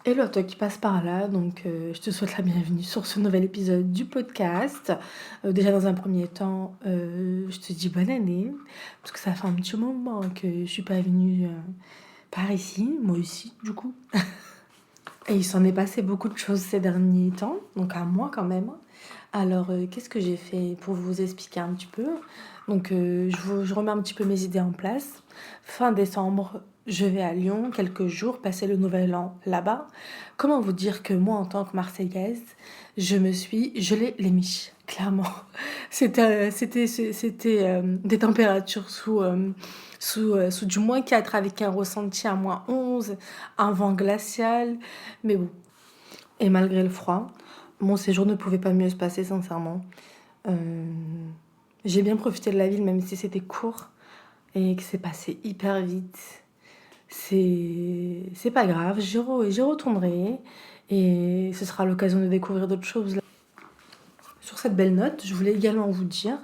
Hello à toi qui passe par là, je te souhaite la bienvenue sur ce nouvel épisode du podcast. Déjà dans un premier temps, je te dis bonne année, parce que ça fait un petit moment que je suis pas venue par ici, moi aussi du coup. Et il s'en est passé beaucoup de choses ces derniers temps, donc à moi quand même. Alors qu'est-ce que j'ai fait pour vous expliquer un petit peu? Je remets un petit peu mes idées en place. Fin décembre, je vais à Lyon quelques jours, passer le nouvel an là-bas. Comment vous dire que moi, en tant que Marseillaise, je me suis gelée les miches, clairement. C'était des températures sous du -4 avec un ressenti à -11, un vent glacial. Mais bon, et malgré le froid, mon séjour ne pouvait pas mieux se passer, sincèrement. Euh, j'ai bien profité de la ville, même si c'était court et que c'est passé hyper vite. C'est pas grave, j'y retournerai et ce sera l'occasion de découvrir d'autres choses. Sur cette belle note, je voulais également vous dire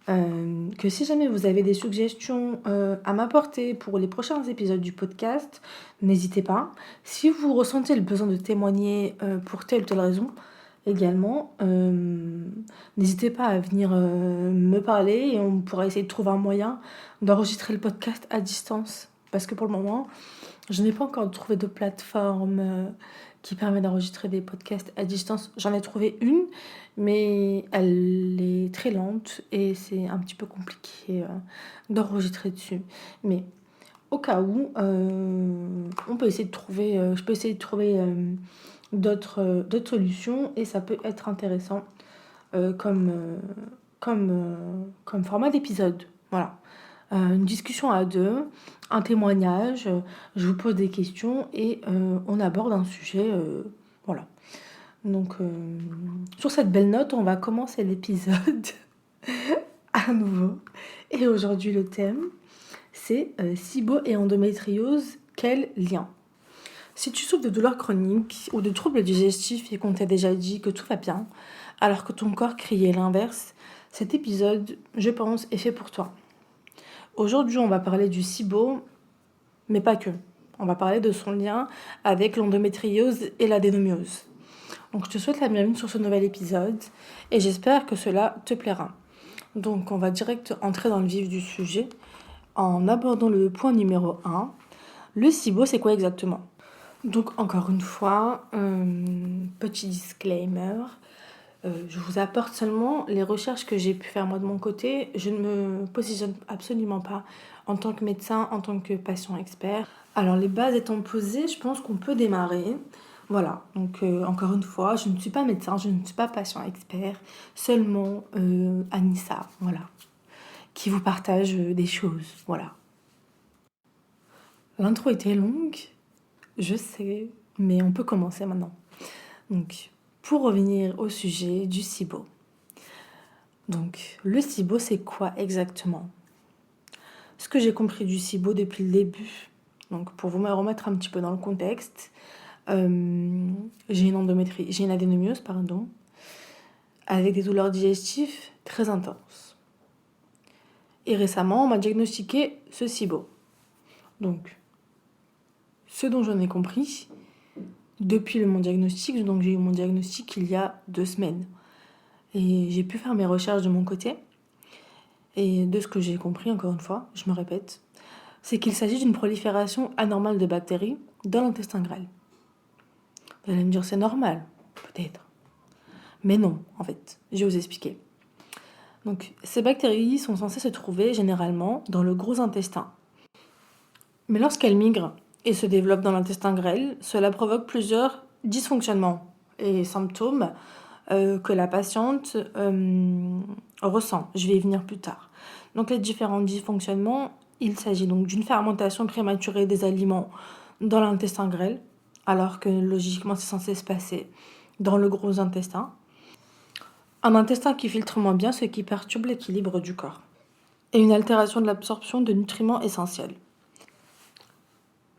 que si jamais vous avez des suggestions à m'apporter pour les prochains épisodes du podcast, n'hésitez pas. Si vous ressentez le besoin de témoigner pour telle ou telle raison, également, n'hésitez pas à venir me parler et on pourra essayer de trouver un moyen d'enregistrer le podcast à distance. Parce que pour le moment, je n'ai pas encore trouvé de plateforme qui permet d'enregistrer des podcasts à distance. J'en ai trouvé une, mais elle est très lente et c'est un petit peu compliqué d'enregistrer dessus. Mais au cas où, on peut essayer de trouver, je peux essayer de trouver d'autres solutions et ça peut être intéressant euh, comme, euh, comme format d'épisode. Voilà. Une discussion à deux, un témoignage, je vous pose des questions et on aborde un sujet. Voilà. Donc, sur cette belle note, on va commencer l'épisode à nouveau. Et aujourd'hui, le thème, c'est SIBO et endométriose, quel lien? Si tu souffres de douleurs chroniques ou de troubles digestifs et qu'on t'a déjà dit que tout va bien, alors que ton corps criait l'inverse, cet épisode, je pense, est fait pour toi. Aujourd'hui, on va parler du SIBO, mais pas que. On va parler de son lien avec l'endométriose et l'adénomiose. Donc, je te souhaite la bienvenue sur ce nouvel épisode et j'espère que cela te plaira. Donc, on va direct entrer dans le vif du sujet en abordant le point numéro 1. Le SIBO, c'est quoi exactement? Donc, encore une fois, petit disclaimer. Je vous apporte seulement les recherches que j'ai pu faire moi de mon côté. Je ne me positionne absolument pas en tant que médecin, en tant que patient expert. Alors les bases étant posées, je pense qu'on peut démarrer. Voilà, donc encore une fois, je ne suis pas médecin, je ne suis pas patient expert, seulement Anissa, voilà, qui vous partage des choses, voilà. L'intro était longue, je sais, mais on peut commencer maintenant. Donc, pour revenir au sujet du SIBO. Donc, le SIBO, c'est quoi exactement? Ce que j'ai compris du SIBO depuis le début, donc pour vous me remettre un petit peu dans le contexte, j'ai une adénomiose, pardon, avec des douleurs digestives très intenses. Et récemment, on m'a diagnostiqué ce SIBO. Donc, ce dont j'en ai compris, depuis mon diagnostic, donc j'ai eu mon diagnostic il y a 2 semaines. Et j'ai pu faire mes recherches de mon côté. Et de ce que j'ai compris, encore une fois, je me répète, c'est qu'il s'agit d'une prolifération anormale de bactéries dans l'intestin grêle. Vous allez me dire, c'est normal, peut-être. Mais non, en fait, je vais vous expliquer. Donc, ces bactéries sont censées se trouver généralement dans le gros intestin. Mais lorsqu'elles migrent et se développent dans l'intestin grêle, cela provoque plusieurs dysfonctionnements et symptômes que la patiente ressent. Je vais y venir plus tard. Donc, les différents dysfonctionnements, il s'agit donc d'une fermentation prématurée des aliments dans l'intestin grêle, alors que logiquement c'est censé se passer dans le gros intestin. Un intestin qui filtre moins bien, ce qui perturbe l'équilibre du corps. Et une altération de l'absorption de nutriments essentiels.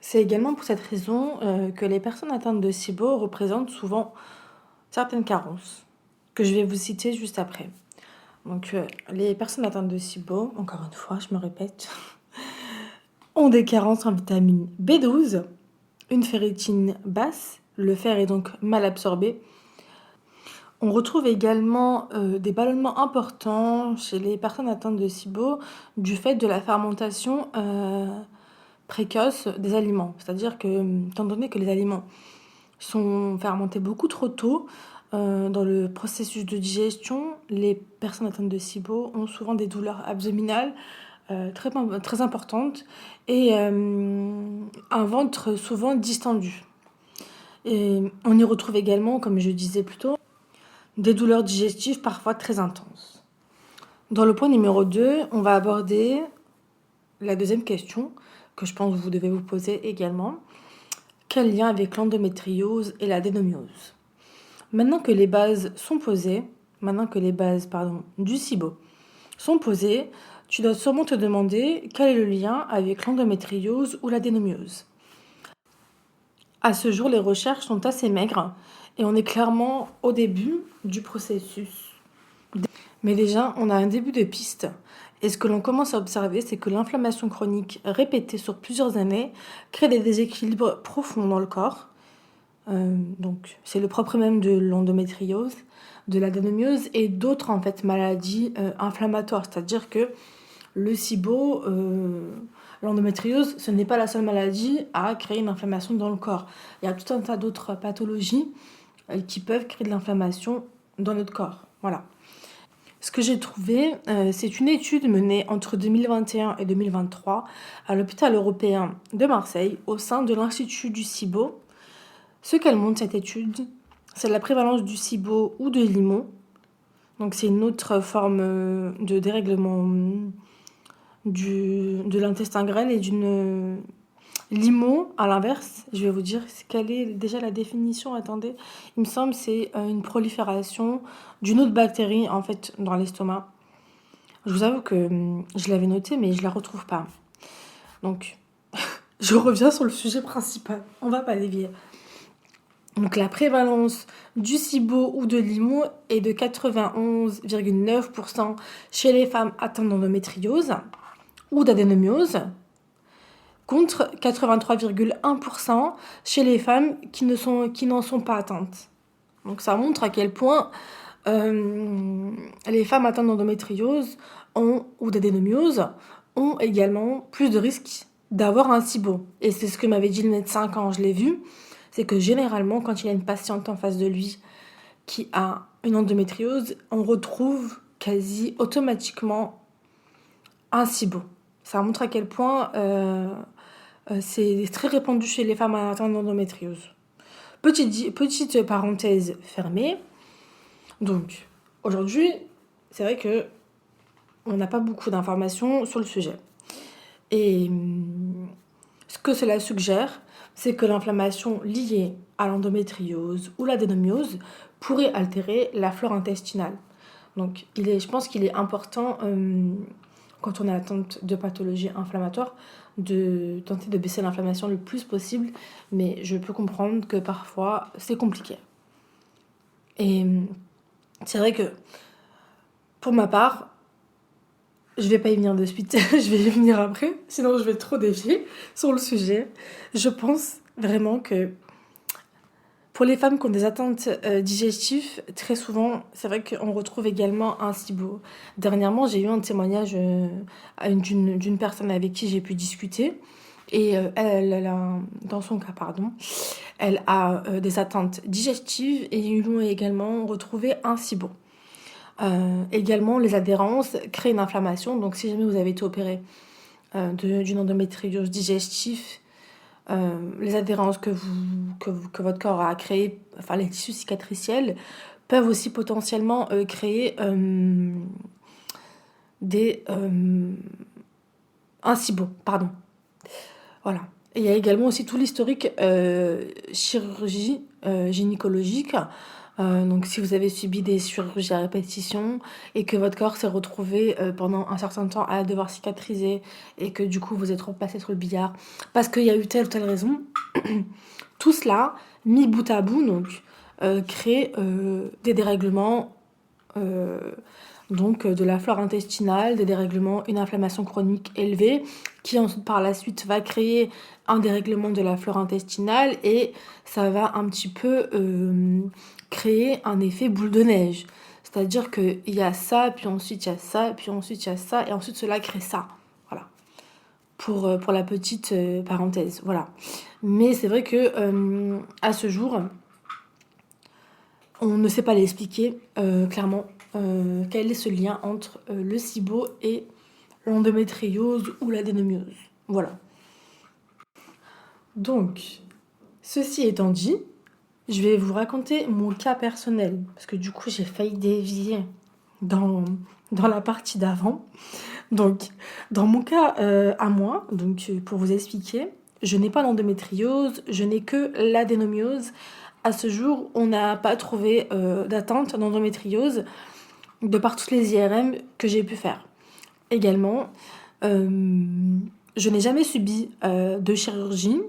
C'est également pour cette raison que les personnes atteintes de SIBO représentent souvent certaines carences, que je vais vous citer juste après. Donc, les personnes atteintes de SIBO, encore une fois, je me répète, ont des carences en vitamine B12, une ferritine basse, le fer est donc mal absorbé. On retrouve également des ballonnements importants chez les personnes atteintes de SIBO du fait de la fermentation précoce des aliments. C'est-à-dire que, étant donné que les aliments sont fermentés beaucoup trop tôt, dans le processus de digestion, les personnes atteintes de SIBO ont souvent des douleurs abdominales très importantes et un ventre souvent distendu. Et on y retrouve également, comme je disais plus tôt, des douleurs digestives parfois très intenses. Dans le point numéro 2, on va aborder la deuxième question que je pense que vous devez vous poser également. Quel lien avec l'endométriose et l'adénomiose? Maintenant que les bases du SIBO sont posées, tu dois sûrement te demander quel est le lien avec l'endométriose ou l'adénomiose. À ce jour, les recherches sont assez maigres et on est clairement au début du processus. Mais déjà, on a un début de piste. Et ce que l'on commence à observer, c'est que l'inflammation chronique répétée sur plusieurs années crée des déséquilibres profonds dans le corps. Donc, c'est le propre même de l'endométriose, de l'adénomiose et d'autres en fait maladies inflammatoires. C'est-à-dire que le SIBO, l'endométriose, ce n'est pas la seule maladie à créer une inflammation dans le corps. Il y a tout un tas d'autres pathologies qui peuvent créer de l'inflammation dans notre corps. Voilà. Ce que j'ai trouvé, c'est une étude menée entre 2021 et 2023 à l'hôpital européen de Marseille au sein de l'Institut du SIBO. Ce qu'elle montre, cette étude, c'est la prévalence du SIBO ou de l'IMO. Donc c'est une autre forme de dérèglement de l'intestin grêle et d'une... L'IMO, à l'inverse, je vais vous dire quelle est déjà la définition. Attendez, il me semble que c'est une prolifération d'une autre bactérie en fait dans l'estomac. Je vous avoue que je l'avais noté, mais je la retrouve pas. Donc, je reviens sur le sujet principal. On va pas dévier. Donc, la prévalence du SIBO ou de l'IMO est de 91,9% chez les femmes atteintes d'endométriose ou d'adénomiose, contre 83,1% chez les femmes qui n'en sont pas atteintes. Donc ça montre à quel point les femmes atteintes d'endométriose ou d'adénomiose ont également plus de risques d'avoir un SIBO. Et c'est ce que m'avait dit le médecin quand je l'ai vu, c'est que généralement quand il y a une patiente en face de lui qui a une endométriose, on retrouve quasi automatiquement un SIBO. Ça montre à quel point c'est très répandu chez les femmes atteintes d'endométriose. Petite parenthèse fermée. Donc, aujourd'hui, c'est vrai que on n'a pas beaucoup d'informations sur le sujet. Et ce que cela suggère, c'est que l'inflammation liée à l'endométriose ou l'adénomiose pourrait altérer la flore intestinale. Donc, je pense qu'il est important, quand on est atteinte de pathologies inflammatoires, de tenter de baisser l'inflammation le plus possible, mais je peux comprendre que parfois c'est compliqué. Et c'est vrai que pour ma part, je vais pas y venir de suite, je vais y venir après, sinon je vais trop dévier sur le sujet. Je pense vraiment que pour les femmes qui ont des atteintes digestives, très souvent, c'est vrai qu'on retrouve également un SIBO. Dernièrement, j'ai eu un témoignage d'une personne avec qui j'ai pu discuter. Et dans son cas, elle a des atteintes digestives et ils lui ont également retrouvé un SIBO. Également, les adhérences créent une inflammation. Donc, si jamais vous avez été opéré d'une endométriose digestive, les adhérences que votre corps a créées, enfin les tissus cicatriciels, peuvent aussi potentiellement créer un SIBO, pardon. Voilà. Et il y a également aussi tout l'historique chirurgie gynécologique. Donc si vous avez subi des chirurgies à répétition et que votre corps s'est retrouvé pendant un certain temps à devoir cicatriser et que du coup vous êtes repassé sur le billard parce qu'il y a eu telle ou telle raison, tout cela, mis bout à bout, donc, crée des dérèglements donc de la flore intestinale, des dérèglements, une inflammation chronique élevée, qui ensuite par la suite va créer un dérèglement de la flore intestinale et ça va un petit peu créer un effet boule de neige. C'est-à-dire qu'il y a ça, puis ensuite il y a ça, puis ensuite il y a ça, et ensuite cela crée ça. Voilà. Pour la petite parenthèse. Voilà. Mais c'est vrai que à ce jour, on ne sait pas l'expliquer clairement. Quel est ce lien entre le SIBO et l'endométriose ou l'adénomiose. Voilà. Donc, ceci étant dit, je vais vous raconter mon cas personnel, parce que du coup, j'ai failli dévier dans la partie d'avant. Donc, dans mon cas à moi, donc pour vous expliquer, je n'ai pas d'endométriose, je n'ai que l'adénomiose. À ce jour, on n'a pas trouvé d'atteinte d'endométriose de par toutes les IRM que j'ai pu faire. Également, je n'ai jamais subi de chirurgie,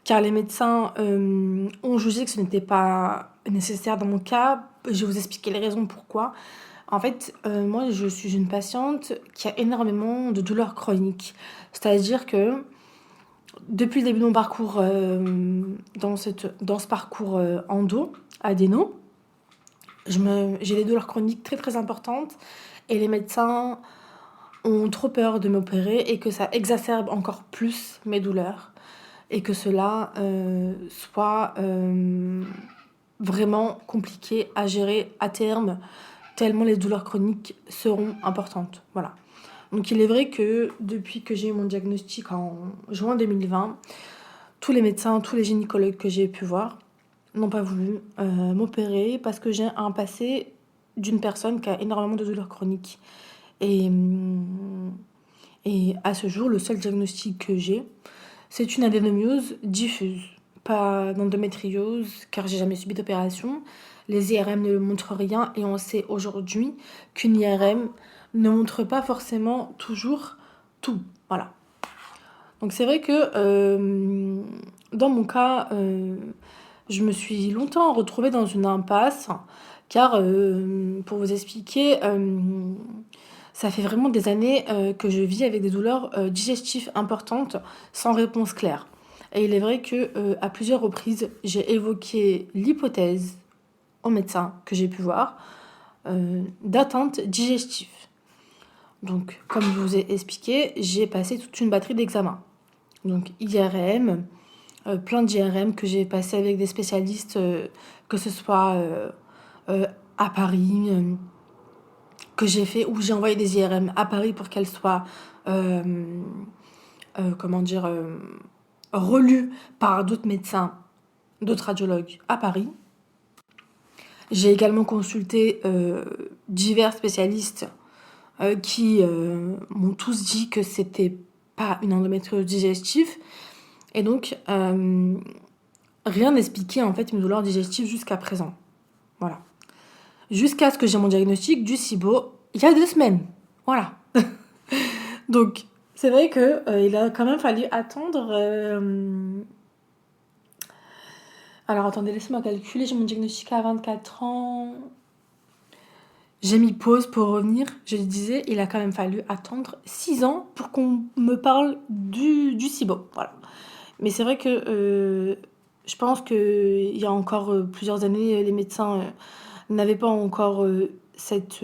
car les médecins ont jugé que ce n'était pas nécessaire dans mon cas. Je vais vous expliquer les raisons pourquoi. En fait, moi, je suis une patiente qui a énormément de douleurs chroniques. C'est-à-dire que depuis le début de mon parcours, dans ce parcours endo-adéno, j'ai des douleurs chroniques très très importantes et les médecins ont trop peur de m'opérer et que ça exacerbe encore plus mes douleurs et que cela soit vraiment compliqué à gérer à terme tellement les douleurs chroniques seront importantes. Voilà. Donc il est vrai que depuis que j'ai eu mon diagnostic en juin 2020, tous les médecins, tous les gynécologues que j'ai pu voir n'ont pas voulu m'opérer parce que j'ai un passé d'une personne qui a énormément de douleurs chroniques. Et à ce jour, le seul diagnostic que j'ai, c'est une adénomiose diffuse. Pas d'endométriose, car j'ai jamais subi d'opération. Les IRM ne montrent rien et on sait aujourd'hui qu'une IRM ne montre pas forcément toujours tout. Voilà. Donc c'est vrai que dans mon cas, je me suis longtemps retrouvée dans une impasse, car pour vous expliquer, ça fait vraiment des années que je vis avec des douleurs digestives importantes sans réponse claire. Et il est vrai que à plusieurs reprises, j'ai évoqué l'hypothèse au médecin que j'ai pu voir d'atteinte digestive. Donc, comme je vous ai expliqué, j'ai passé toute une batterie d'examens. Donc, IRM, plein d'IRM que j'ai passé avec des spécialistes, que ce soit à Paris, que j'ai fait, où j'ai envoyé des IRM à Paris pour qu'elles soient, relues par d'autres médecins, d'autres radiologues à Paris. J'ai également consulté divers spécialistes qui m'ont tous dit que c'était pas une endométriose digestive. Et donc, rien n'expliquait en fait mes douleurs digestives jusqu'à présent. Voilà. Jusqu'à ce que j'ai mon diagnostic du SIBO il y a 2 semaines. Voilà. Donc, c'est vrai que il a quand même fallu attendre. Alors, attendez, laissez-moi calculer. J'ai mon diagnostic à 24 ans. J'ai mis pause pour revenir. Je le disais, il a quand même fallu attendre 6 ans pour qu'on me parle du SIBO. Voilà. Mais c'est vrai que je pense qu'il y a encore plusieurs années, les médecins n'avaient pas encore cette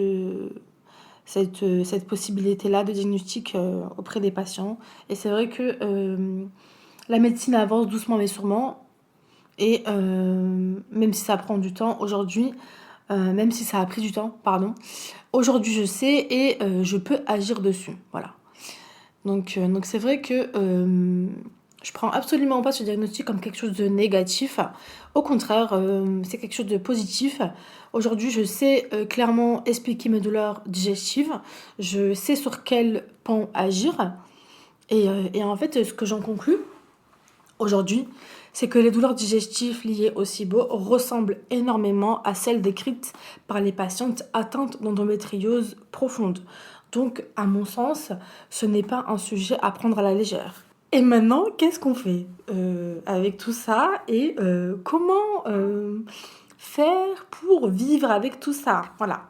possibilité-là de diagnostic auprès des patients. Et c'est vrai que la médecine avance doucement mais sûrement. Et même si ça prend du temps, aujourd'hui, même si ça a pris du temps, pardon, aujourd'hui je sais et je peux agir dessus. Voilà. Donc c'est vrai que je prends absolument pas ce diagnostic comme quelque chose de négatif. Au contraire, c'est quelque chose de positif. Aujourd'hui, je sais clairement expliquer mes douleurs digestives. Je sais sur quel pan agir. Et en fait, ce que j'en conclus aujourd'hui, c'est que les douleurs digestives liées au SIBO ressemblent énormément à celles décrites par les patientes atteintes d'endométriose profonde. Donc, à mon sens, ce n'est pas un sujet à prendre à la légère. Et maintenant, qu'est-ce qu'on fait avec tout ça et comment faire pour vivre avec tout ça? Voilà.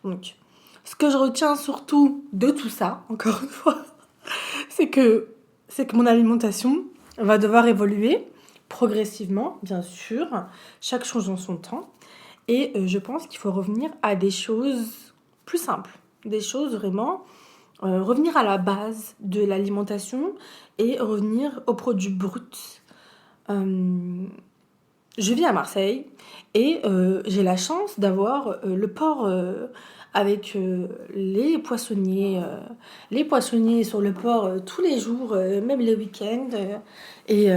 Donc, Ce que je retiens surtout de tout ça, encore une fois, c'est que mon alimentation va devoir évoluer progressivement, bien sûr, chaque chose en son temps. Et je pense qu'il faut revenir à des choses plus simples, des choses vraiment, revenir à la base de l'alimentation et revenir aux produits bruts. Je vis à Marseille et j'ai la chance d'avoir le port avec les poissonniers sur le port tous les jours, même les week-ends. Et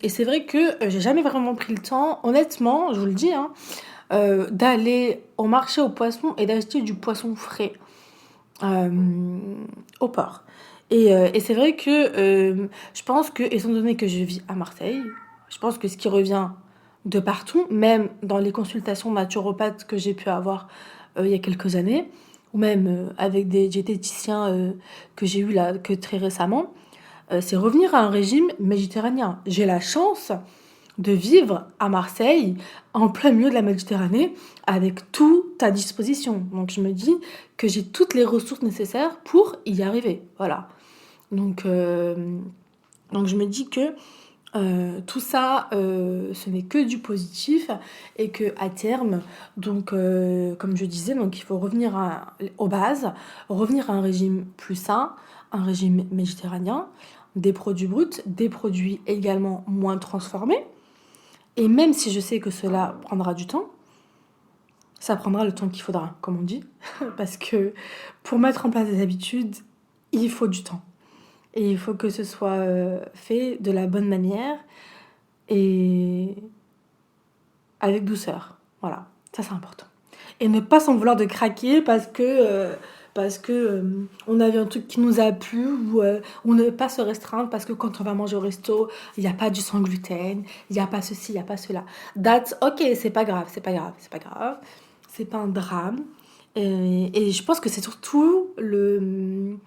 c'est vrai que j'ai jamais vraiment pris le temps, honnêtement, je vous le dis, hein, d'aller au marché aux poissons et d'acheter du poisson frais euh, au port. Et c'est vrai que je pense que, étant donné que je vis à Marseille, je pense que ce qui revient de partout, même dans les consultations naturopathes que j'ai pu avoir il y a quelques années, ou même avec des diététiciens que j'ai eu là que très récemment, c'est revenir à un régime méditerranéen. J'ai la chance de vivre à Marseille, en plein milieu de la Méditerranée, avec tout à disposition. Donc je me dis que j'ai toutes les ressources nécessaires pour y arriver. Voilà. Donc, donc je me dis que tout ça, ce n'est que du positif et que à terme, donc comme je disais, donc il faut revenir aux bases, revenir à un régime plus sain, un régime méditerranéen, des produits bruts, des produits également moins transformés. Et même si je sais que cela prendra du temps, ça prendra le temps qu'il faudra, comme on dit, parce que pour mettre en place des habitudes, il faut du temps. Et il faut que ce soit fait de la bonne manière et avec douceur. Voilà, ça c'est important. Et ne pas s'en vouloir de craquer parce que on a vu un truc qui nous a plu ou on ne pas se restreindre parce que quand on va manger au resto, il n'y a pas du sans gluten, il n'y a pas ceci, il n'y a pas cela. That's ok, c'est pas grave, c'est pas grave, c'est pas grave. C'est pas un drame. Et je pense que c'est surtout le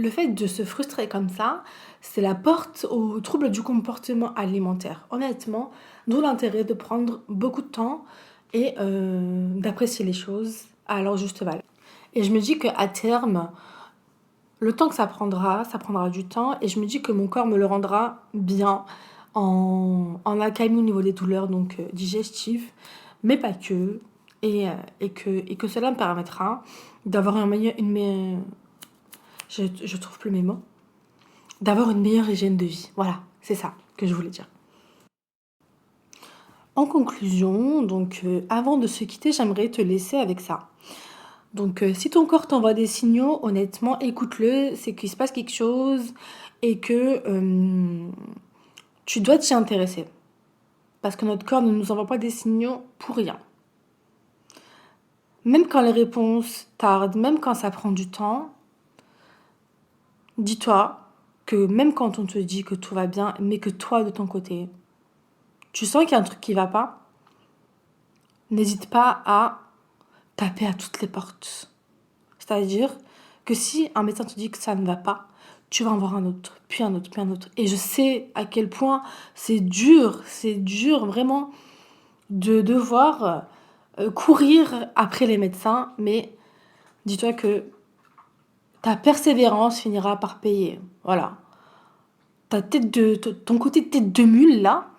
fait de se frustrer comme ça, c'est la porte aux troubles du comportement alimentaire. Honnêtement, d'où l'intérêt de prendre beaucoup de temps et d'apprécier les choses à leur juste valeur. Et je me dis qu'à terme, le temps que ça prendra du temps. Et je me dis que mon corps me le rendra bien en accalmie au niveau des douleurs donc digestives, mais pas que. Et que cela me permettra d'avoir je trouve plus mes mots. D'avoir une meilleure hygiène de vie. Voilà, c'est ça que je voulais dire. En conclusion, donc avant de se quitter, j'aimerais te laisser avec ça. Donc si ton corps t'envoie des signaux, honnêtement, écoute-le, c'est qu'il se passe quelque chose et que tu dois t'y intéresser. Parce que notre corps ne nous envoie pas des signaux pour rien. Même quand les réponses tardent, même quand ça prend du temps, dis-toi que même quand on te dit que tout va bien, mais que toi, de ton côté, tu sens qu'il y a un truc qui va pas, n'hésite pas à taper à toutes les portes. C'est-à-dire que si un médecin te dit que ça ne va pas, tu vas en voir un autre, puis un autre, puis un autre. Et je sais à quel point c'est dur vraiment de devoir courir après les médecins, mais dis-toi que ta persévérance finira par payer. Voilà. Ton côté tête de mule, là,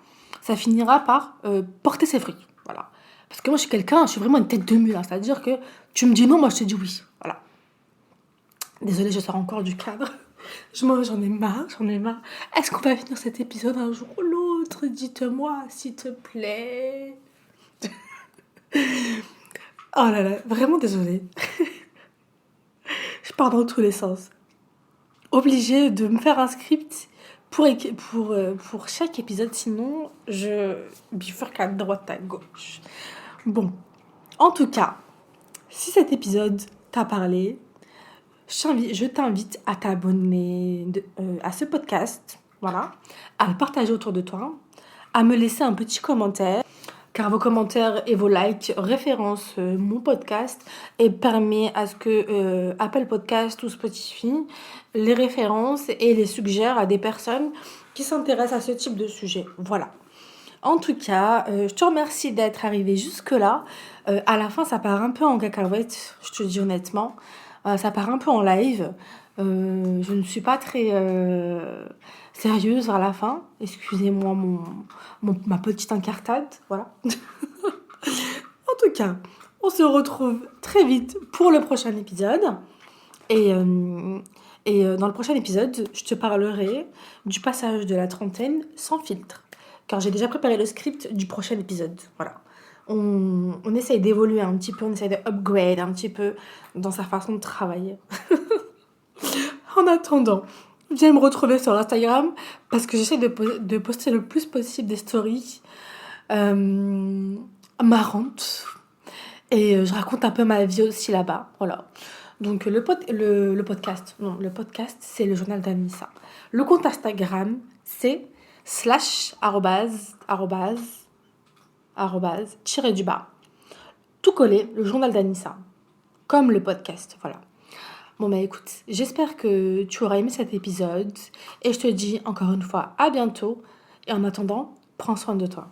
ça finira par porter ses fruits. Voilà. Parce que moi, je suis vraiment une tête de mule. Hein. C'est-à-dire que tu me dis non, moi, je te dis oui. Voilà. Désolée, je sors encore du cadre. J'en ai marre. Est-ce qu'on va finir cet épisode un jour ou l'autre? Dites-moi, s'il te plaît. Oh là là, vraiment désolée. Je pars dans tous les sens. Obligée de me faire un script pour chaque épisode, sinon je bifurque à droite, à gauche. Bon, en tout cas, si cet épisode t'a parlé, je t'invite à t'abonner à ce podcast, voilà, à le partager autour de toi, à me laisser un petit commentaire, car vos commentaires et vos likes référencent mon podcast et permet à ce que Apple Podcast ou Spotify les références et les suggère à des personnes qui s'intéressent à ce type de sujet. Voilà. En tout cas, je te remercie d'être arrivé jusque-là. À la fin, ça part un peu en cacahuète, je te dis honnêtement. Ça part un peu en live. Je ne suis pas très sérieuse à la fin. Excusez-moi ma petite incartade. Voilà. En tout cas, on se retrouve très vite pour le prochain épisode. Et, dans le prochain épisode, je te parlerai du passage de la trentaine sans filtre. Car j'ai déjà préparé le script du prochain épisode. Voilà. On essaye d'évoluer un petit peu, on essaye de upgrade un petit peu dans sa façon de travailler. En attendant, viens me retrouver sur Instagram parce que j'essaie de poster le plus possible des stories marrantes. Et je raconte un peu ma vie aussi là-bas. Voilà. Donc le podcast, non, le podcast, c'est le journal d'Anissa. Le compte Instagram, c'est /, tiré du bas. Tout collé, le journal d'Anissa. Comme le podcast, voilà. Bon bah écoute, j'espère que tu auras aimé cet épisode. Et je te dis encore une fois à bientôt. Et en attendant, prends soin de toi.